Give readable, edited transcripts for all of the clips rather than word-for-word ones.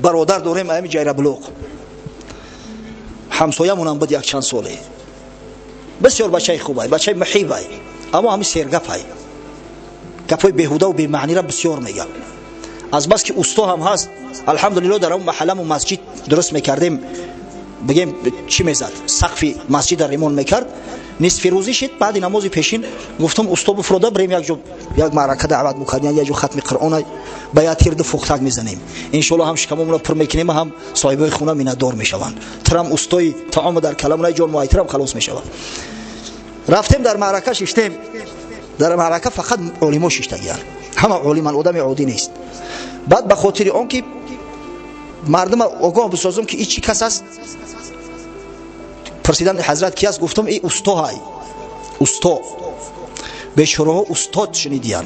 برادر داریم همین جیره بلوغ، همسایه‌مون هم بود یک چند ساله، بسیار بچه خوبه، بچه محیبه، اما همین سرگپه، گپای بیهوده و بی معنی را بسیار میگه. از بس که اوستا هم هست، الحمدلله در اون محله و مسجد درست میکردیم، بگیم چی میزد، سقف مسجد را ریمون میکرد. نصف روزی شد بعد نماز پیشین گفتم اوستا بفردا بریم یک معرکه دعوت میکنیم، یک جو ختم قرآن باید تیر فوختک میزنیم، ان شاء الله هم شکممون رو پر میکنیم، هم صاحبای خونه میندار میشوند، ترم اوستای طعام در کلمون جون مایترم خلاص میشود. رفتیم در معرکه ششتیم. در معرکه فقط علما ششتگیان، همه علما، آدم عادی نیست. بعد به خاطر اون که مردم آگاه بسازم که این چی کس است، پرسیدن حضرت کی است، گفتم ای اوستا های، اوستا بیچاره ها استاد شنیدیان.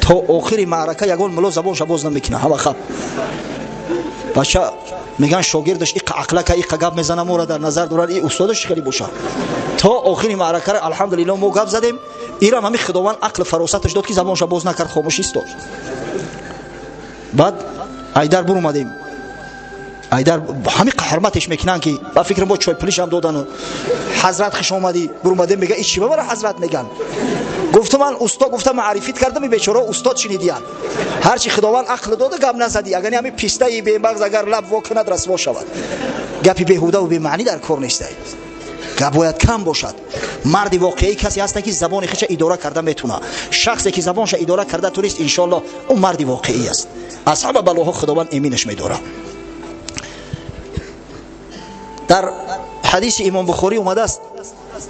تا آخر معرکه یگان ملا زبانش باز نمیکنه، همه خب بچه میگن شاگردش این عقله که این گپ میزنه ما را در نظر دارن، این استادش خیلی باشه. تا آخر معرکه را الحمدلله ما گپ زدیم، ایرام همین خداوند عقل فراستش داد که زبانش باز نکرد، خاموش ایستاد. بعد ایدر بر اومدیم، ایدر همین حرمتش میکنن که با فکر ما چای پلیش هم دادن و حضرت خوش اومدی، بر اومدیم میگه این چی برای حضرت میگن. گفتم من استاد، گفتم معرفیت کردم، این بیچاره استاد شنیدیان، هر چی خداوند عقل داده گپ نزدی، اگر همین پیسته بی مغز اگر لب وا کند رسوا شود. گپی بیهوده و بی معنی در کار نیست، گپ باید کم باشد. مرد واقعی کسی هست که زبان خودش اداره کرده میتونه، شخصی که زبانش اداره کرده توریست ان شاء الله اون مرد واقعی است. اصحاب بلاها خداوند امینش میداره. در حدیث امام بخاری اومده است،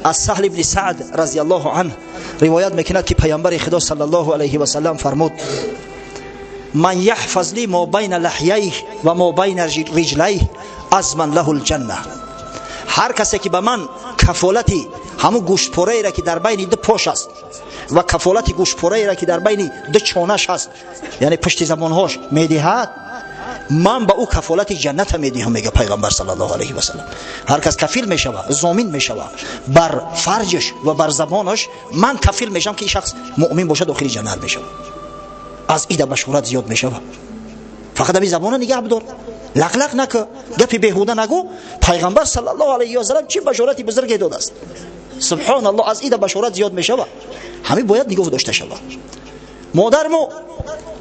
از سهل ابن سعد رضی الله عنه روایت میکنه که پیامبر خدا صلی الله علیه و سلم فرمود: من یحفظ لی ما بین لحییه و ما بین رجلیه اضمن له الجنه. هر کسی که به من کفالتی همون گوشت پاره را که در بین دو پاش است و کفالتی گوشت پاره را که در بین دو چانش است، یعنی پشت زبانهاش میدهد، من با او کفالت جنت میدهم، میگه پیغمبر صلی الله علیه و سلم. هر کس کفیل میشود، ضامن میشود بر فرجش و بر زبانش، من کفیل میشم که این شخص مؤمن باشه داخل جنت میشه. از ایده بشورت زیاد میشه. فقط همین زبان نگه بدار، لغلق نکن، گپی بیهوده نگو. پیغمبر صلی الله علیه و سلم چه بشارتی بزرگی داده است، سبحان الله. از ایده بشارت زیاد میشه، همین باید نگاه داشته شود. مادرمو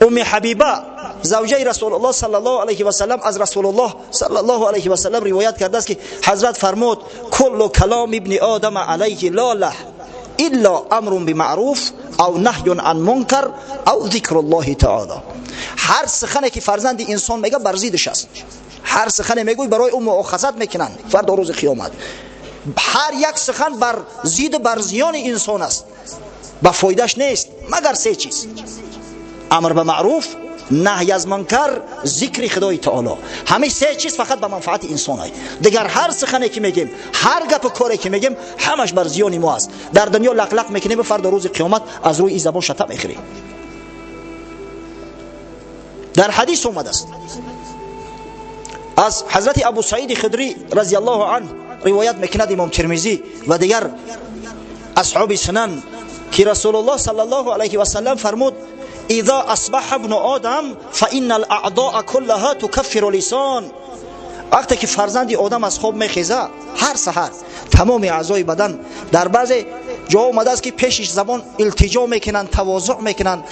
ام حبیبه زوجه رسول الله صلی الله علیه و سلم از رسول الله صلی الله علیه و سلم روایت کرده است که حضرت فرمود: کل کلام ابن آدم علیه لا له الا امر بمعروف او نهی عن منکر او ذکر الله تعالی. هر سخنی که فرزند انسان میگه بر ضدش است، هر سخنی میگوی برای اون مؤاخذت میکنن فردا روز قیامت. هر یک سخن بر ضد بر زیان انسان است، با فایدهش نیست مگر سه چیز: امر به معروف، نهی از منکر، ذکر خدای تعالی. همه سه چیز فقط به منفعت انسان است. دیگر هر سخنی که میگیم، هر گپ کاری که میگیم، همش بر زیان ما است. در دنیا لق میکنیم، فردا روز قیامت از روی این زبان شتم میخوریم. در حدیث اومده است از حضرت ابو سعید خدری رضی الله عنه روایت میکند امام ترمذی و دیگر اصحاب سنن که رسول الله صلی الله علیه و سلم فرمود: اذا اصبح ابن آدم فان الاعضاء كلها تكفر لسان. وقتی که فرزند آدم از خواب میخیزه، هر سحر تمام اعضای بدن، در بعضی جا اومده است که پیشش زبان التجا میکنن، تواضع میکنن.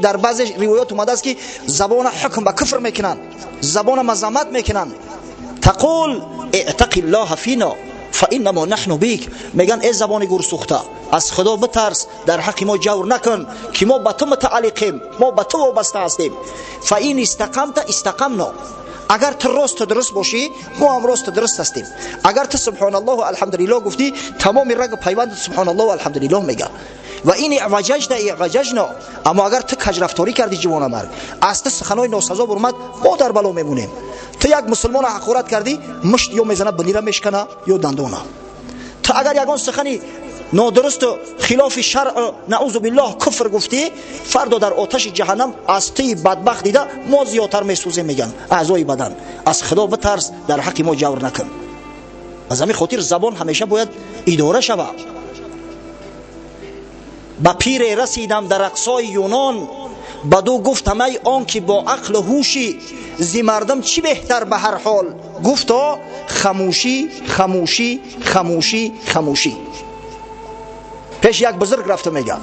در بعضی روایات اومده است که زبان حکم به کفر میکنن، زبان مذمت میکنن. تقول اعتق الله فینا فانما نحن بیک. میگن ای زبان گرسوخته، از خدا بترس، در حق ما جور نکن که ما به تو متعلقیم، ما به تو وابسته هستیم. فان استقمت استقمنا. اگر تو راست درست باشی، ما هم راست درست هستیم. اگر تو سبحان الله و الحمدلله گفتی، تمام رگ پیوند سبحان الله و الحمدلله میگه. و این اعوججنا اعوججنا. اما اگر تو کج رفتاری کردی جوان مرد، از تو سخنای ناسزا برآمد، ما در بلا میمونیم. تو یک مسلمان حقارت کردی، مشت یا میزنه بنیره میشکنه یا دندونه. تو اگر یگان سخنی نادرست و خلاف شرع نعوذ بالله کفر گفتی، فردا در آتش جهنم از تی بدبخت دیده ما زیادتر میسوزیم. میگن اعضای بدن، از خدا بترس، در حق ما جور نکن. از همین خاطر زبان همیشه باید اداره شود. با پیر رسیدم در اقصای یونان، بدو گفتم ای آن که با عقل و هوشی زی مردم چی بهتر به هر حال؟ گفتا خاموشی خاموشی خاموشی خاموشی. پیش یک بزرگ رفته میگه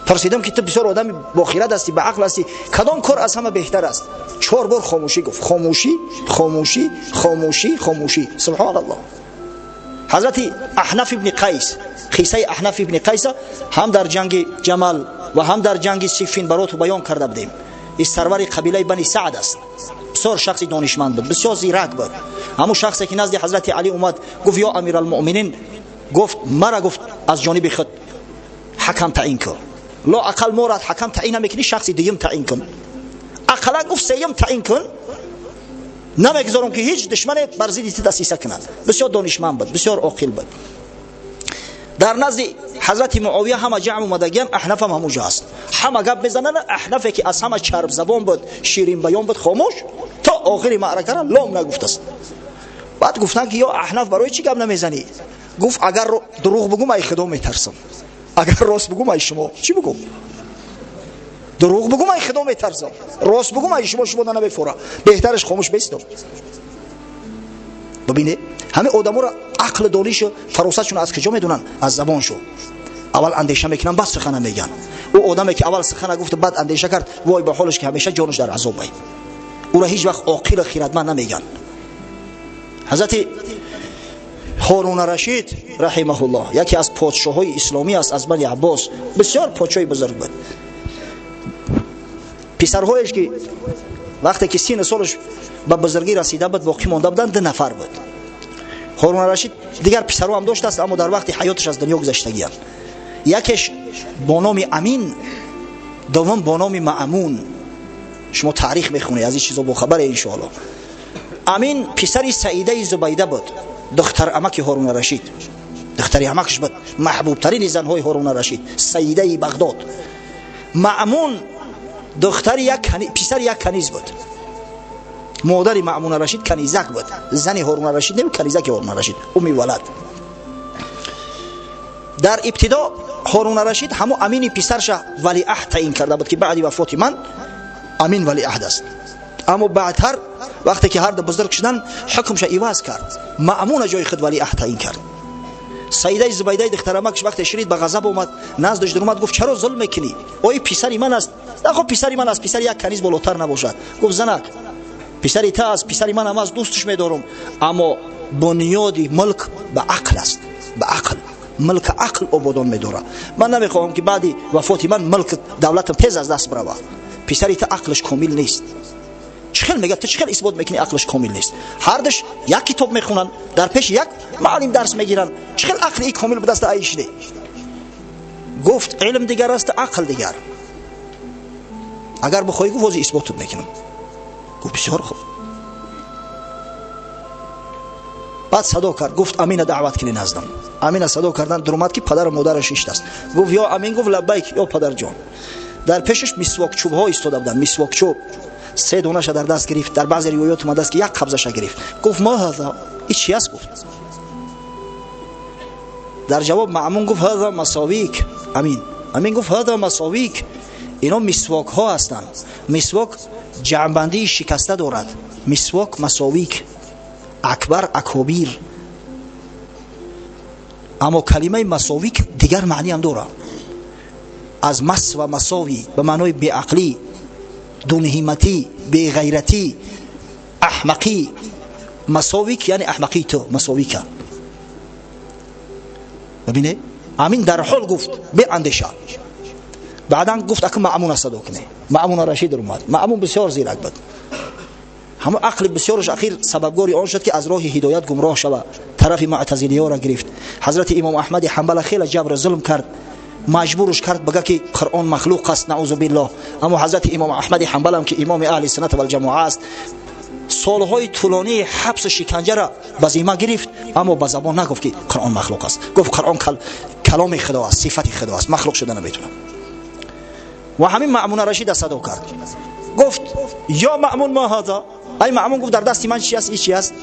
پرسیدم که تو بسیار آدم با خیرت هستی، به عقل هستی، کدام کار از همه بهتر است؟ 4 بار خاموشی گفت. خاموشی خاموشی خاموشی خاموشی. سبحان الله. حضرت احنف ابن قیس، قصه احنف ابن قیس هم در جنگ جمل و هم در جنگ صفین برات بیان کرده بودیم. این سرور قبیله بنی سعد است. بسیار شخص دانشمند بود، بسیار زیرک بود. همون شخصی که نزد حضرت علی اومد گفت یا امیرالمؤمنین، گفت مرا گفت از جانب خود حکم تعیین کن. لا اقل مورد حکم تعیین نمیکنی، شخصی دیگه تعیین کن. اقلا گفت سیم تعیین کن، نمیگذارم که هیچ دشمن بر ضد دسیسه کند. بسیار دانشمند بود، بسیار عاقل بود. در نزد حضرت معاویه همه جمع اومدگیم، احنف هم همونجا است. همه گپ میزنن. احنفی که از همه چرب زبان بود، شیرین بیان بود، خاموش تا آخر معرکه را لام نگفت است. بعد گفتن که یا احنف برای چی گپ نمیزنی؟ گفت اگر دروغ بگم ای خدا میترسم، اگر راست بگم ای شما. چی بگم؟ دروغ بگم ای خدا میترسم، راست بگم ای شما نمیفوره. بهترش خاموش بیستم. ببینید همه آدما را عقل دانش و فراستشون از کجا میدونن؟ از زبانشون. اول اندیشه میکنن بعد سخن میگن. او آدمی که اول سخن گفت بعد اندیشه کرد، وای به حالش که همیشه جانش در عذاب است. او را هیچ وقت عاقل و خردمند نمیگن. حضرت هارون رشید رحمه الله یکی از پادشاهای اسلامی است، از بنی عباس، بسیار پادشاه بزرگ بود. پسرهایش که وقتی که 30 سالش به بزرگی رسیده بود باقی مانده بودند 2 نفر بود. هارون رشید دیگر پسرها هم داشت است، اما در وقت حیاتش از دنیا گذشتگیان. یکیش با نام امین، دوم با نام مأمون. شما تاریخ میخونید از این چیزا با خبر ان شاء الله. امین پسر سعیده زبیده بود، دختر عمک هارون رشید. دختر عمکش بود، محبوب ترین زنهای هارون رشید، سیده بغداد. مأمون دختر پسر یک کنیز بود. مادر مأمون رشید کنیزک بود، زن هارون رشید نمی کنیزک هارون رشید، امی ولد. در ابتدا هارون رشید همو امین پسرش ولیعهد تعیین کرده بود که بعد وفات من امین ولیعهد است. اما بعدتر وقتی که هر دو بزرگ شدن حکمش عوض کرد، مأمون جای خود ولیعهد تعیین کرد. سیده زبیده دختر عمکش وقتی شرید به غضب اومد، نزدش در اومد گفت چرا ظلم میکنی؟ اوی پسر من است. خب پسر من است، پسر یک کنیز بالاتر نباشد. گفت زنک پسری تا از پسر من هم از دوستش میدارم، اما بنیادی ملک به عقل است. به عقل، ملک عقل آبادان میداره. من نمیخوام که بعدی وفات من ملک دولتم تیز از دست بره. پسری تا عقلش کامل نیست. چخیل میگه تو چخیل اثبات میکنی عقلش کامل نیست؟ هر دش یک کتاب میخونن، در پیش یک معلم درس میگیرن، چخیل عقل ای کامل به دست ایش دی؟ گفت علم دیگر است، عقل دیگر. اگر بخوای گفت اثبات میکنم. گفت بسیار خوب. بعد صدا کرد، گفت امین دعوت کنی نزدم. امین صدا کردن، در اومد که پدر و مادرش ایشت است. گفت یا امین، گفت لبیک یا پدر جان. در پیشش مسواک چوب ها ایستاده بودند، مسواک چوب 3 دانه‌اش در دست گرفت. در بعضی روایات اومده است که یک قبضش گرفت. گفت ما هذا؟ این چی است؟ گفت. در جواب مأمون گفت هذا مساویک. امین گفت هذا مساویک. اینا مسواک ها هستند. مسواک جمع‌بندی شکسته دارد. مسواک مساویک، اکبر، اکابیر. اما کلمه مساویک دیگر معنی هم داره. از مس و مساوی به معنای بی عقلی، دونهیمتی، بی غیرتی، احمقی. مساویک یعنی احمقی تو، مساویک. ببینه امین در حال گفت به اندیشه. بعدن گفت اکه مأمون صدا کنه. مأمون رشید اومد. مأمون بسیار زیرک بود. همه عقل بسیارش اخیر سببگاری آن شد که از راه هدایت گمراه شود، طرف معتزلی‌ها را گرفت. حضرت امام احمد حنبل خیلی جبر ظلم کرد، مجبورش کرد بگه که قرآن مخلوق است، نعوذ بالله. اما حضرت امام احمد حنبل هم که امام اهل سنت و الجماعه است، سالهای طولانی حبس و شکنجه را به ذمه گرفت، اما به زبان نگفت که قرآن مخلوق است. گفت قرآن کلام خدا است، صفت خدا است، مخلوق شده نمیتونه. و همین مأمون رشید صدا کرد، گفت یا مأمون ما هذا؟ ای مأمون، گفت در دست من چی است؟ این چی است؟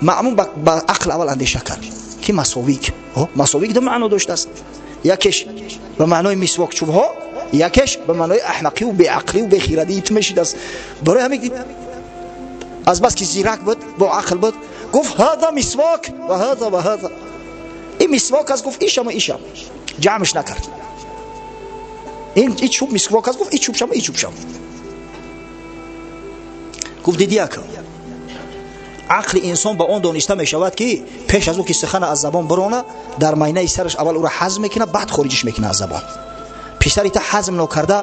مأمون با عقل اول اندیشه کرد که مساویک. مساویک دو معنا داشته است. یکیش به معنای مسواک چوب ها، یکیش به معنای احمقی و بیعقلی و بیخیردی میشید است. برای همین از بس که زیرک بود با عقل بود گفت هذا مسواک و هذا و هذا، این مسواک است، گفت ایشم و ایشم، جمعش نکرد. این چوب مسواک است، گفت این چوب شم این چوب شم. گفت دیدی اکا عقل انسان با اون دانسته می شود که پیش از او که سخن از زبان برونه در مینه سرش اول او را هضم میکنه بعد خارجش میکنه از زبان. پیشتر تا هضم نکرده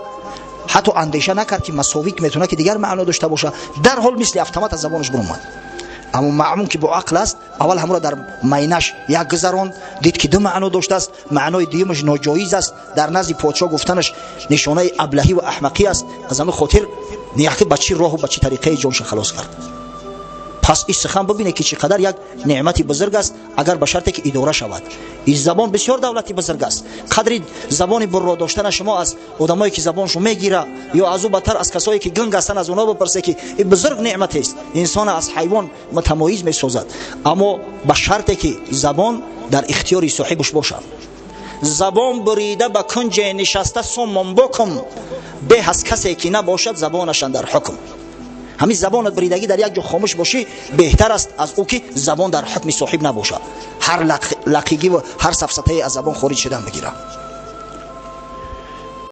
حتی اندیشه نکرد که مساویک میتونه که دیگر معنا داشته باشه، در حال مثل اتومات از زبانش برون اومد. اما معمون که با عقل است اول همون را در مینش یک گذران دید که دو معنا داشته است، معنای دیگه‌اش ناجایز است، در نزد پادشاه گفتنش نشانه ابلهی و احمقی است. از همین خاطر نیاکه بچی راه و بچی طریقه جانش خلاص کرد. پس این سخن ببینه که چقدر یک نعمتی بزرگ است اگر به شرطی که اداره شود. این زبان بسیار دولتی بزرگ است. قدری زبان برا داشتن شما از آدمایی که زبانشو میگیره یا از او بدتر از کسایی که گنگ هستن از اونها بپرسه که این بزرگ نعمت است، انسان از حیوان متمایز میسازد. اما به شرطی که زبان در اختیار صاحبش باشد. زبان بریده به کنج نشسته سومن بکم، به از کسی که نباشد زبانش در حکم. همین زبانت بریدگی در یک جا خاموش باشی بهتر است از او که زبان در حکم صاحب نباشد، هر لقیگی و هر سفسطه از زبان خارج شدن بگیره.